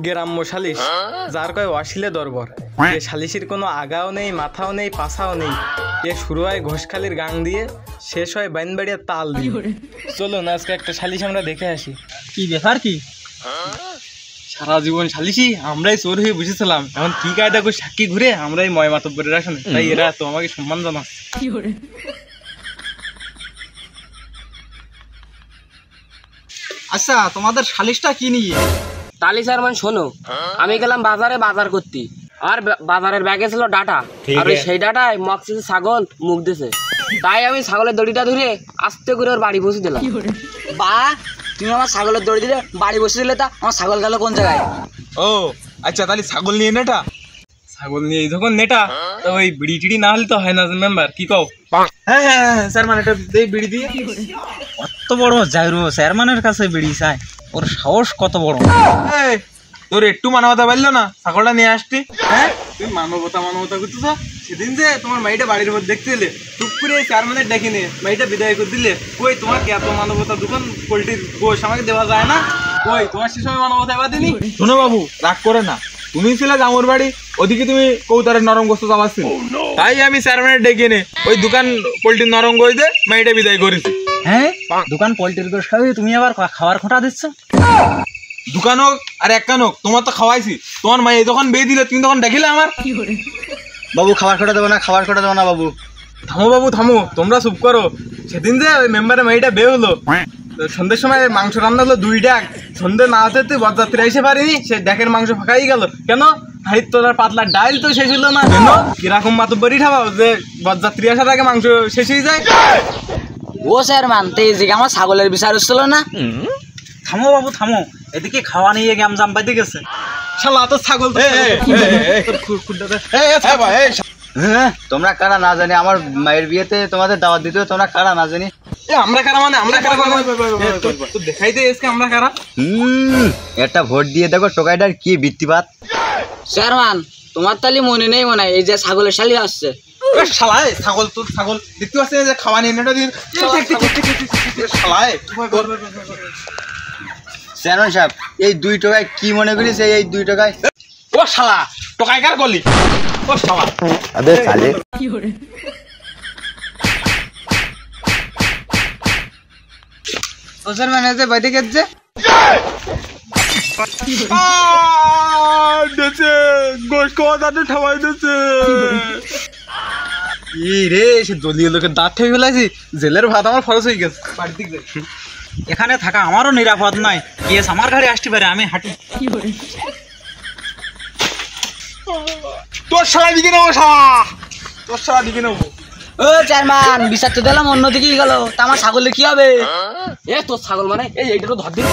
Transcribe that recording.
গ্রাম্য সালিশ যার কয় অশিলে দরবার, এ সালিশির কোনো আগাও নেই, মাথাও নেই, পাছাও নেই। এ শুরু হয় ঘোষখালির গাং দিয়ে, শেষ হয় বাইনবাড়িয়ার তাল দিয়ে। চলুন আজকে একটা সালিশ আমরা দেখে আসি। কি ব্যাপার কি? সারা জীবন সালিশি আমরাই চোর হয়ে বুঝেছিলাম, এখন কি কায়দা করে সাক্ষী ঘুরে আমরাই ময় মাতব্বরের আসনে, তাই এরা তো আমাকে সম্মান জানাচ্ছে। আচ্ছা, তোমাদের সালিশটা কি নিয়ে? তালি স্যার মানে শোনো, আমি গেলাম বাজারে বাজার করতে, আর বাজারের ব্যাগে ছিল ডাটা, আর সেই ডাটায় মকসিস ছাগল মুখ দিছে, তাই আমি ছাগলের দড়িটা ধরে আস্তে করে ওর বাড়ি বসে দিলাম। বা তুমি আমার ছাগলের দড়ি দিলে বাড়ি বসে দিলে, তা আমার ছাগল গেল কোন জায়গায়? ও আচ্ছা, তাহলে ছাগল নিয়ে নেটা, ছাগল নিয়ে যখন নেটা তো ওই বিড়ি টিড়ি না হলে তো হয় না মেম্বার, কি কও? হ্যাঁ হ্যাঁ হ্যাঁ স্যার, মানে এটা এই বিড়ি দিয়ে কত বড় জাইরো চেয়ারম্যানের কাছে বিড়ি চায়, ওর সাহস কত বড়! তোর একটু মানবতা পারলো না, ছাগলটা নিয়ে আসতি। হ্যাঁ তুই মানবতা করতেছ, সেদিন যে তোমার মাইটা বাড়ির উপর দেখতে এলে টুক করে 4 মিনিট দেখি নে মাইটা বিদায় করে দিলে, কই তোমার কি এত মানবতা? দোকান পোল্ট্রির গোশ আমাকে দেওয়া যায় না? কই তোমার সে সময় মানবতা এবার দিনি? শোনো বাবু, রাগ করে না, তুমি ছিলে জামুর বাড়ি, ওদিকে তুমি কৌতারের নরম গোস্ত চালাচ্ছিল, তাই আমি 4 মিনিট ডেকে নে ওই দোকান পোল্ট্রির নরম গোশ দিয়ে মাইটা বিদায় করেছি। হ্যাঁ, দোকান পোল্ট্রির গোশ খাবি, তুমি আবার খাবার খোঁটা দিচ্ছ? দোকান হোক আর এক কান হোক, তোমার তো খাওয়াইছি। তোমার মা যখন বিয়ে দিলে তুমি তখন দেখিলে আমার। বাবু খাবার খোঁটা দেবো না, খাবার খোঁটা দেবো না বাবু। থামো বাবু থামো, তোমরা চুপ করো। সেদিন যে ওই মেম্বারের মেয়েটা বে হলো, সন্ধ্যের সময় মাংস রান্না হলো 2 ডাক, সন্ধ্যে না হতে তুই বরযাত্রী এসে পারিনি, সে ডাকের মাংস ফাঁকাই গেল কেন? হাড়ির তোলার পাতলা ডাইল তো শেষ হলো না কেন? কিরকম মাতব্বরি ঠাবাও যে বরযাত্রী আসার আগে মাংস শেষ হয়ে যায়? ও স্যার মানতে যে আমার ছাগলের বিচার হচ্ছিল না। থামো বাবু থামো, এদিকে খাওয়া নিয়ে গ্যাম জাম পাইতে গেছে। শালা তো ছাগল। হ্যাঁ, তোমরা কারা না জানি, আমার মায়ের বিয়েতে তোমাদের দাওয়াত দিতে, তোমরা কারা না জানি। আমরা কারা মানে আমরা কারা তো দেখাই দে আজকে আমরা কারা। একটা ভোট দিয়ে দেখো টোকাইটার কি বৃত্তিপাত। চেয়ারম্যান, তোমার তালি মনে নেই মনে হয় এই যে ছাগলের শালি আসছে। শালায় ছাগল, তো ছাগল দেখতে পাচ্ছি যে খাওয়া নিয়ে নেটা দিয়ে শালায়। চেয়ারম্যান সাহেব, এই 2 টাকায় কি মনে করিস? এই 2 টাকায় ও শালা টোকাই কার গলি? ও শালা আবে সালে ও স্যার মানে যে বাইরে গেছে গোশ খাওয়া দাঁতে ঠাবাই দিচ্ছে। রে সে দলীয় লোকের দাঁত ঠেকে ফেলাইছি, জেলের ভাত আমার খরচ হয়ে গেছে। বাড়ির দিক যাই, এখানে থাকা আমারও নিরাপদ নয়, কেস আমার ঘরে আসতে পারে, আমি হাঁটি। তোর শালা দিকে নেবো, শালা তোর শালা দিকে নেবো। ও চেয়ারম্যান, বিচার তো দিলাম অন্যদিকেই গেল, তা আমার ছাগলের কি হবে? এ তোর ছাগল মানে এইটা তো ধর দিন।